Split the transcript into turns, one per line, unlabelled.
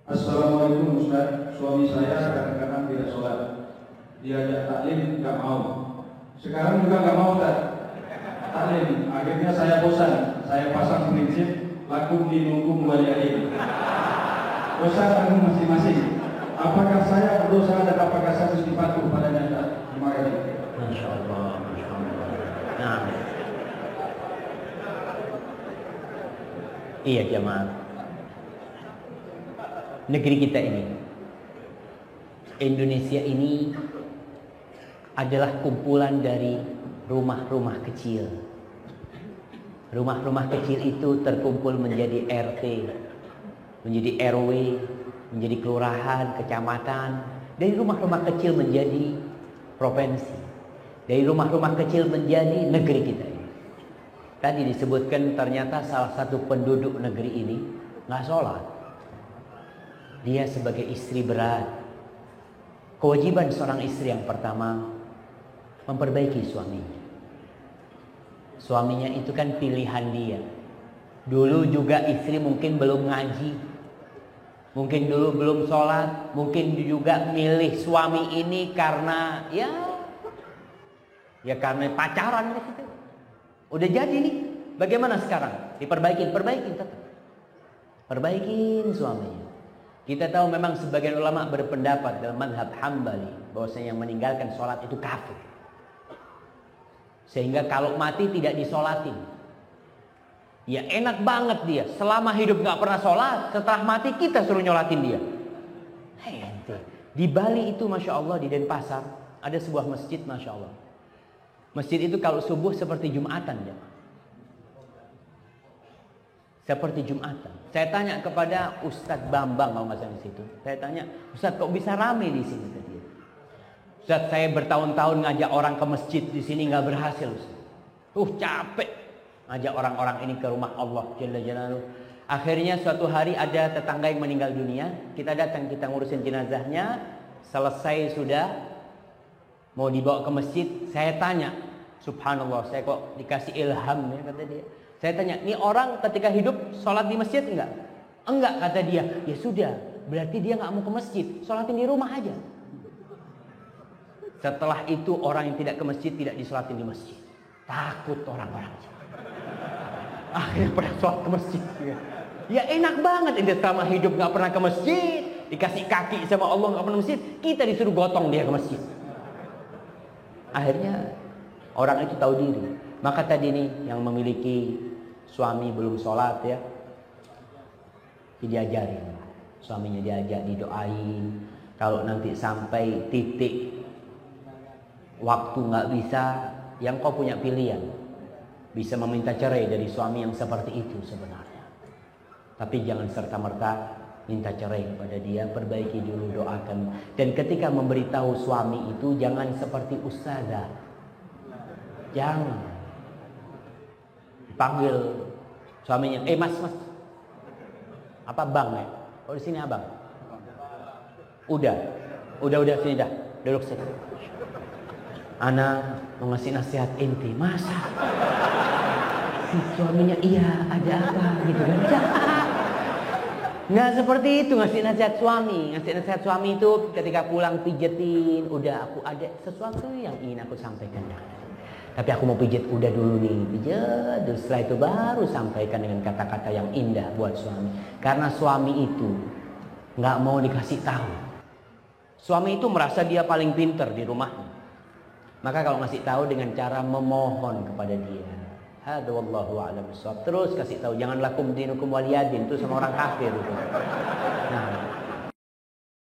Assalamualaikum Ustaz, suami saya kadang-kadang tidak sholat. Diajak taklim nggak mau. Sekarang juga nggak mau Ustaz taklim. Akhirnya saya bosan. Saya pasang prinsip lakum dinukum waliyadin. Ustaz, aku masing-masing. Apakah saya berdosa dan apakah saya mesti patuh padanya Ustaz? Terima kasih.
Masya Allah, Masya Allah. Nah, iya jemaah. Negeri kita ini, Indonesia ini adalah kumpulan dari rumah-rumah kecil. Rumah-rumah kecil itu terkumpul menjadi RT, menjadi RW, menjadi kelurahan, kecamatan. Dari rumah-rumah kecil menjadi provinsi. Dari rumah-rumah kecil menjadi negeri kita ini. Tadi disebutkan ternyata salah satu penduduk negeri ini nggak sholat. Dia sebagai istri berat. Kewajiban seorang istri yang pertama memperbaiki suaminya. Suaminya itu kan pilihan dia. Dulu juga istri mungkin belum ngaji, mungkin dulu belum sholat, mungkin juga milih suami ini karena ya karena pacaran gitu. Udah jadi nih. Bagaimana sekarang? Perbaikin tetap. Perbaikin suaminya. Kita tahu memang sebagian ulama berpendapat dalam mazhab Hambali bahwasanya yang meninggalkan sholat itu kafir. Sehingga kalau mati tidak disolatin. Ya enak banget dia. Selama hidup gak pernah sholat, setelah mati kita suruh nyolatin dia. Ente. Di Bali itu Masya Allah, di Denpasar ada sebuah masjid Masya Allah. Masjid itu kalau subuh seperti Jumatan ya. Seperti Jumatan. Saya tanya kepada Ustadz Bambang kalau nggak salah di situ. Saya tanya, Ustadz kok bisa rame di sini? Ustadz, saya bertahun-tahun ngajak orang ke masjid di sini nggak berhasil. Capek ngajak orang-orang ini ke rumah Allah Jalla Jalaluhu. Akhirnya suatu hari ada tetangga yang meninggal dunia. Kita datang, kita ngurusin jenazahnya. Selesai sudah mau dibawa ke masjid. Saya tanya, subhanallah, saya kok dikasih ilham ya kata dia. Saya tanya, ini orang ketika hidup sholat di masjid enggak? Enggak kata dia. Ya sudah, berarti dia nggak mau ke masjid, sholatin di rumah aja. Setelah itu orang yang tidak ke masjid tidak disolatin di masjid. Takut orang-orang. Akhirnya pernah sholat ke masjid. Ya enak banget ini selama hidup nggak pernah ke masjid, dikasih kaki sama Allah nggak pernah ke masjid, kita disuruh gotong dia ke masjid. Akhirnya orang itu tahu diri. Maka tadi nih yang memiliki suami belum sholat ya, diajarin. Suaminya diajak, didoain. Kalau nanti sampai titik waktu nggak bisa, yang kau punya pilihan. Bisa meminta cerai dari suami yang seperti itu sebenarnya. Tapi jangan serta-merta minta cerai kepada dia, perbaiki dulu, doakan. Dan ketika memberitahu suami itu jangan seperti ustazah. Jangan. Panggil suaminya, mas, apa bang ya? Oh di sini abang. Udah sini dah, duduk sini. Ana mau ngasih nasihat inti, masa? Si suaminya iya, ada apa gitu kan? Nggak seperti itu ngasih nasihat suami. Ngasih nasihat suami itu ketika pulang pijetin, udah aku ada sesuatu yang ingin aku sampaikan. Tapi aku mau pijit udah dulu nih, pijat. Terus setelah itu baru sampaikan dengan kata-kata yang indah buat suami. Karena suami itu nggak mau dikasih tahu. Suami itu merasa dia paling pinter di rumahnya. Maka kalau ngasih tahu dengan cara memohon kepada dia. Hada wallahu a'lam bishawab. Terus kasih tahu, jangan lakum dinukum waliyadin, itu sama orang kafir itu. Nah,